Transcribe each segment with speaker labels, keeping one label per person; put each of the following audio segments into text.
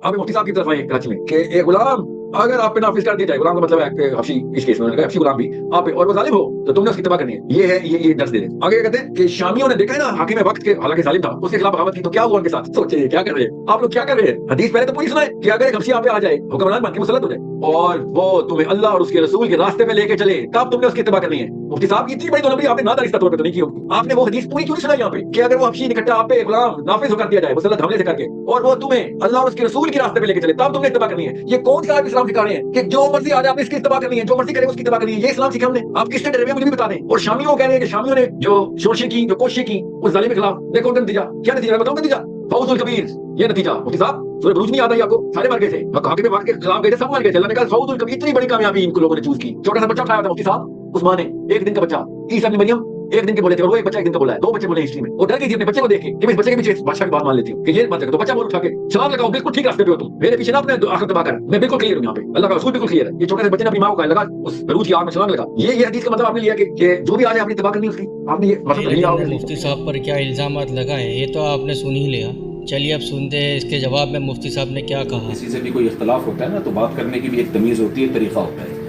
Speaker 1: آپ مفتی صاحب کی طرف آئے کراچی میں کہ اے غلام اگر آپ پہ نافذ کر دیا جائے، غلام کا مطلب ہے کہ حبشی، اس کیس میں انہوں نے کہا حبشی غلام بھی آپ پہ، اور وہ ظالم ہو تو تم نے اس کی اتباع کرنی ہے. یہ درس دے رہے ہیں. آگے کہتے ہیں کہ شامیوں نے دیکھا ہے نا حاکم وقت کے حالانکہ ظالم تھا، اس کے خلاف بغاوت کی تو کیا ہوا ان کے ساتھ. سوچے کیا کر رہے ہیں آپ لوگ، کیا کر رہے ہیں. حدیث پہلے تو پوری سنائے کہ اگر ایک حبشی آپ پہ آ جائے حکمران بن کے مسلط ہو جائے اور وہ تمہیں اللہ اور اس کے رسول کے راستے پہ لے کے چلے، تب تم نے اس کی اتباع کرنی ہے. مفتی صاحب کی اتنی بڑی تو آپ نے نادانستہ طور پہ تو نہیں کی ہوگی. آپ نے وہ حدیث پوری کیوں نہیں سنائی یہاں پہ کہ اگر وہ حبشی اکٹھا آپ پہ غلام نافذ کر دیا جائے مسلط حملے سے کر کے، اور وہ تمہیں اللہ اور اس کے رسول کے راستے پہ لے کے چلے، تب تم نے اتباع کرنی ہے. یہ کون سا اسلام سکھا رہے ہیں کہ جو مرضی آ جائے آپ نے اس کی اتباع کرنی ہے، جو مرضی کرے اس کی اتباع کرنی ہے؟ یہ اسلام سکھا ہم نے. آپ کس نے ڈرے ہوئے مجھے بھی بتا دیں. اور شامیوں کہہ رہے ہیں کہ شامیوں نے جو شورشیں کی، جو کوششیں کی اس ظالم کے خلاف، دیکھو ان کا نتیجہ کیا. نتیجہ بتاؤں نتیجہ فوز الکبیر. یہ نتیجہ مفتی صاحب سورہ بروج نہیں آتا ہی آپ کو؟ سارے مر گئے تھے، حاکم وقت کے خلاف گئے تھے، سب مر گئے تھے. اللہ نے کہا فوز الکبیر. اتنی بڑی کامیابی ان کو لوگوں نے چوز کی. چھوٹا سا بچہ اٹھایا تھا مفتی صاحب عثمان نے، ایک دن کا بچہ. عیسیٰ ابن مریم ایک دن کے بولے تھے، اور وہ ایک بچہ ایک دن کا بولا ہے. 2 بچے بولے ہسٹری میں. اور ڈر گئی تھی اپنے بچے کو دیکھ کے کہ میں اس بچے کے پیچھے بادشاہ کی بات مان لیتی ہوں کہ یہ بات تو بچہ بول اٹھا کے چھلانگ لگاؤ، بالکل ٹھیک راستے پہ ہو تم، میرے پیچھے نہ اپنے آخر تباہ کر. میں بالکل کلیئر ہوں یہاں پہ، اللہ کا رسول بالکل کلیئر ہے. یہ چھوٹے سے بچے نے اپنی ماں کو کہا لگا اس بروج کی آگ میں چھلانگ لگا. یہ حدیث کا مطلب آپ نے لیا کہ جو بھی آ جائے آپ نے تباہ کرنی اس کی. آپ نے یہ مطلب نہیں
Speaker 2: لیکن
Speaker 1: آؤ.
Speaker 2: مفتی صاحب پر کیا الزامات لگائے یہ تو آپ نے سن ہی لیا. چلیے اب سنتے ہیں اس کے جواب میں مفتی صاحب نے کیا کہا.
Speaker 3: کسی سے بھی کوئی اختلاف ہوتا ہے نا تو بات کرنے کی بھی ایک تمیز ہوتی ہے، طریقہ ہوتا ہے.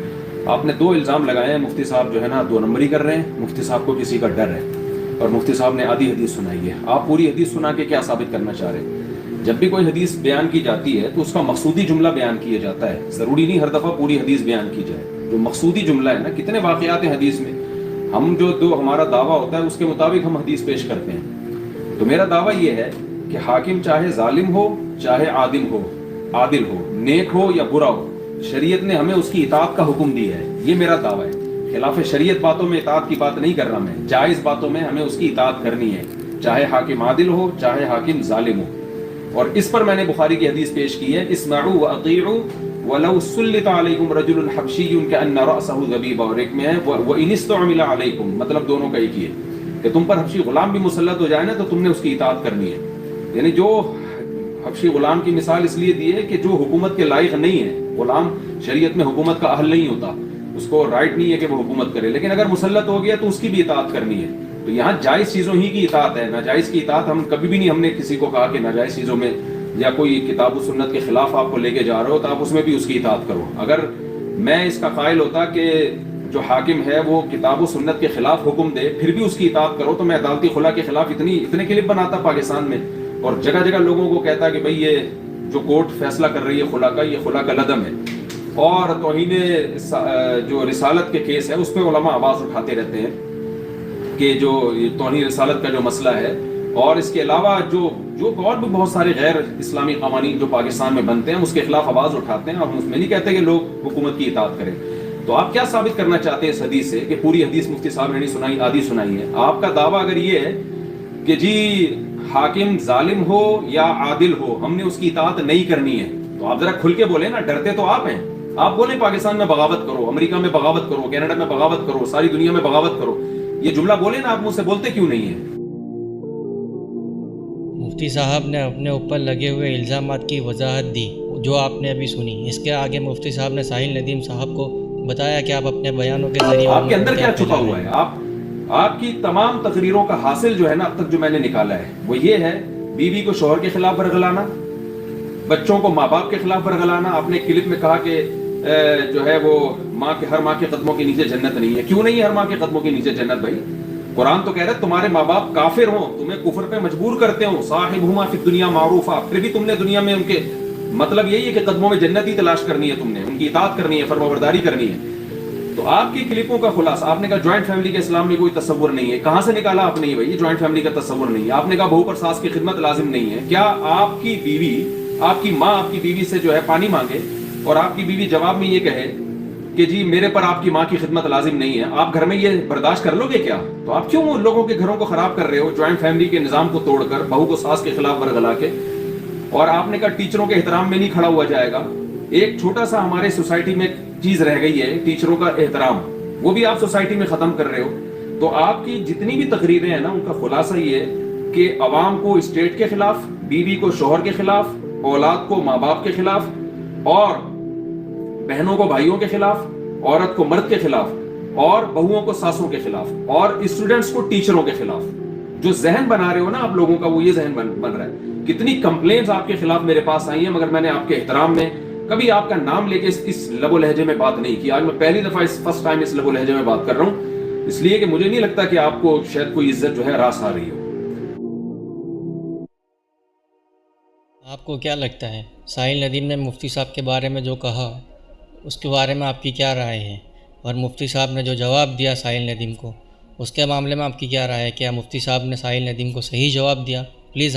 Speaker 3: آپ نے 2 الزام لگائے ہیں، مفتی صاحب جو ہے نا 2 نمبری کر رہے ہیں. مفتی صاحب کو کسی کا ڈر ہے اور مفتی صاحب نے آدھی حدیث سنائی ہے. آپ پوری حدیث سنا کے کیا ثابت کرنا چاہ رہے ہیں؟ جب بھی کوئی حدیث بیان کی جاتی ہے تو اس کا مقصودی جملہ بیان کیا جاتا ہے. ضروری نہیں ہر دفعہ پوری حدیث بیان کی جائے. جو مقصودی جملہ ہے نا، کتنے واقعات ہیں حدیث میں، ہم جو ہمارا دعویٰ ہوتا ہے اس کے مطابق ہم حدیث پیش کرتے ہیں. تو میرا دعویٰ یہ ہے کہ حاکم چاہے ظالم ہو، چاہے عادل ہو، نیک ہو یا برا ہو، شریعت نے ہمیں اس کی اطاعت کا حکم دیا ہے. یہ میرا دعویٰ ہے. خلاف شریعت باتوں میں اطاعت کی بات نہیں کر رہا میں، جائز باتوں میں ہمیں اس کی اطاعت کرنی ہے، چاہے حاکم عادل ہو چاہے حاکم ظالم ہو. اور اس پر میں نے بخاری کی حدیث پیش کی ہے، اسمعوا واطیعوا ولو سلط علیکم رجل حبشی کأن رأسہ ذبیب، اور ایک میں ہے وان استعمل علیکم، مطلب دونوں کا ایک ہی ہے کہ تم پر حبشی غلام بھی مسلط ہو جائے نا تو تم نے اس کی اطاعت کرنی ہے. یعنی جو حبشی غلام کی مثال اس لیے دی ہے کہ جو حکومت کے لائق نہیں ہے، غلام شریعت میں حکومت کا اہل نہیں ہوتا، اس کو رائٹ نہیں ہے کہ وہ حکومت کرے، لیکن اگر مسلط ہو گیا تو اس کی بھی اطاعت کرنی ہے. تو یہاں جائز چیزوں ہی کی اطاعت ہے، ناجائز کی اطاعت ہم کبھی بھی نہیں، ہم نے کسی کو کہا کہ ناجائز چیزوں میں یا کوئی کتاب و سنت کے خلاف آپ کو لے کے جا رہے ہو تو آپ اس میں بھی اس کی اطاعت کرو. اگر میں اس کا قائل ہوتا کہ جو حاکم ہے وہ کتاب و سنت کے خلاف حکم دے پھر بھی اس کی اطاعت کرو، تو میں عدالتی خلا کے خلاف اتنے کلپ بناتا پاکستان میں اور جگہ جگہ لوگوں کو کہتا کہ بھئی یہ جو کورٹ فیصلہ کر رہی ہے خلا کا، یہ خلا کا لدم ہے. اور توہین جو رسالت کے کیس ہے اس پہ علماء آواز اٹھاتے رہتے ہیں کہ جو توہین رسالت کا جو مسئلہ ہے، اور اس کے علاوہ جو اور بھی بہت سارے غیر اسلامی قوانین جو پاکستان میں بنتے ہیں اس کے خلاف آواز اٹھاتے ہیں. اور ہم اس میں نہیں کہتے کہ لوگ حکومت کی اطاعت کریں. تو آپ کیا ثابت کرنا چاہتے ہیں اس حدیث سے کہ پوری حدیث مفتی صاحب نے نہیں سنائی، آدھی سنائی ہے؟ آپ کا دعویٰ اگر یہ ہے کہ جی حاکم ظالم ہو یا عادل ہو ہم نے اس کی اطاعت نہیں کرنی ہے، تو آپ ذرا کھل کے بولیں نا. ڈرتے تو آپ ہیں. آپ بولیں پاکستان میں بغاوت کرو، امریکہ میں بغاوت کرو، کینیڈا میں بغاوت کرو، ساری دنیا میں بغاوت کرو. یہ جملہ بولیں نا، آپ مجھ سے بولتے کیوں نہیں ہیں؟
Speaker 2: مفتی صاحب نے اپنے اوپر لگے ہوئے الزامات کی وضاحت دی جو آپ نے ابھی سنی. اس کے آگے مفتی صاحب نے ساحل ندیم صاحب کو بتایا کہ آپ اپنے بیانوں کے ذریعے
Speaker 3: آپ کے اندر کیا چھپا ہوا ہے. آپ کی تمام تقریروں کا حاصل جو ہے نا اب تک جو میں نے نکالا ہے وہ یہ ہے: بیوی کو شوہر کے خلاف ورگلانا، بچوں کو ماں باپ کے خلاف ورگلانا. آپ نے کلپ میں کہا کہ جو ہے وہ ہر ماں کے قدموں کے نیچے جنت نہیں ہے. کیوں نہیں ہے ہر ماں کے قدموں کے نیچے جنت بھائی؟ قرآن تو کہہ رہا ہے تمہارے ماں باپ کافر ہوں، تمہیں کفر پہ مجبور کرتے ہوں، صاحبہما فی الدنیا معروفا، پھر بھی تم نے دنیا میں ان کے مطلب یہی ہے کہ قدموں میں جنت ہی تلاش کرنی ہے، تم نے ان کی اطاعت کرنی ہے، فرمانبرداری کرنی ہے. تو آپ کی کلپوں کا خلاصہ، آپ نے کہا جوائنٹ فیملی کے اسلام میں کوئی تصور نہیں ہے. کہاں سے نکالا آپ نے یہ؟ بھائی جوائنٹ فیملی کا تصور نہیں ہے. آپ نے کہا بہو پر ساس کی خدمت لازم نہیں ہے. کیا آپ کی بیوی، آپ کی ماں آپ کی بیوی سے جو ہے پانی مانگے اور آپ کی بیوی جواب میں یہ کہے کہ جی میرے پر آپ کی ماں کی خدمت لازم نہیں ہے، آپ گھر میں یہ برداشت کر لو گے کیا؟ تو آپ کیوں لوگوں کے گھروں کو خراب کر رہے ہو جوائنٹ فیملی کے نظام کو توڑ کر، بہو کو ساس کے خلاف ورگلا کے؟ اور آپ نے کہا ٹیچروں کے احترام میں نہیں کھڑا ہوا جائے گا. ایک چھوٹا سا ہمارے سوسائٹی میں چیز رہ گئی ہے ٹیچروں کا احترام، وہ بھی آپ سوسائٹی میں ختم کر رہے ہو. تو آپ کی جتنی بھی تقریریں ہیں نا ان کا خلاصہ یہ ہے کہ عوام کو اسٹیٹ کے خلاف، بیوی کو شوہر کے خلاف، اولاد کو ماں باپ کے خلاف، اور بہنوں کو بھائیوں کے خلاف، عورت کو مرد کے خلاف، اور بہوؤں کو ساسوں کے خلاف، اور اسٹوڈنٹس کو ٹیچروں کے خلاف. جو ذہن بنا رہے ہو نا آپ لوگوں کا وہ یہ ذہن بن رہا ہے. کتنی کمپلینٹس آپ کے خلاف میرے پاس آئی ہیں، مگر میں نے آپ کے احترام میں کبھی آپ کا نام لے کے اس لب و لہجے میں بات نہیں کی. آج میں پہلی دفعہ فرسٹ ٹائم اس لب و لہجے میں بات کر رہا ہوں، اس لیے کہ مجھے نہیں لگتا کہ آپ کو شاید کوئی عزت جو ہے راس آ رہی ہو.
Speaker 2: آپ کو کیا لگتا ہے ساحل ندیم نے مفتی صاحب کے بارے میں جو کہا اس کے بارے میں آپ کی کیا رائے ہے؟ اور مفتی صاحب نے جو جواب دیا ساحل ندیم کو اس کے معاملے میں آپ کی کیا رائے ہے؟ کیا مفتی صاحب نے ساحل ندیم کو صحیح جواب دیا؟ پلیز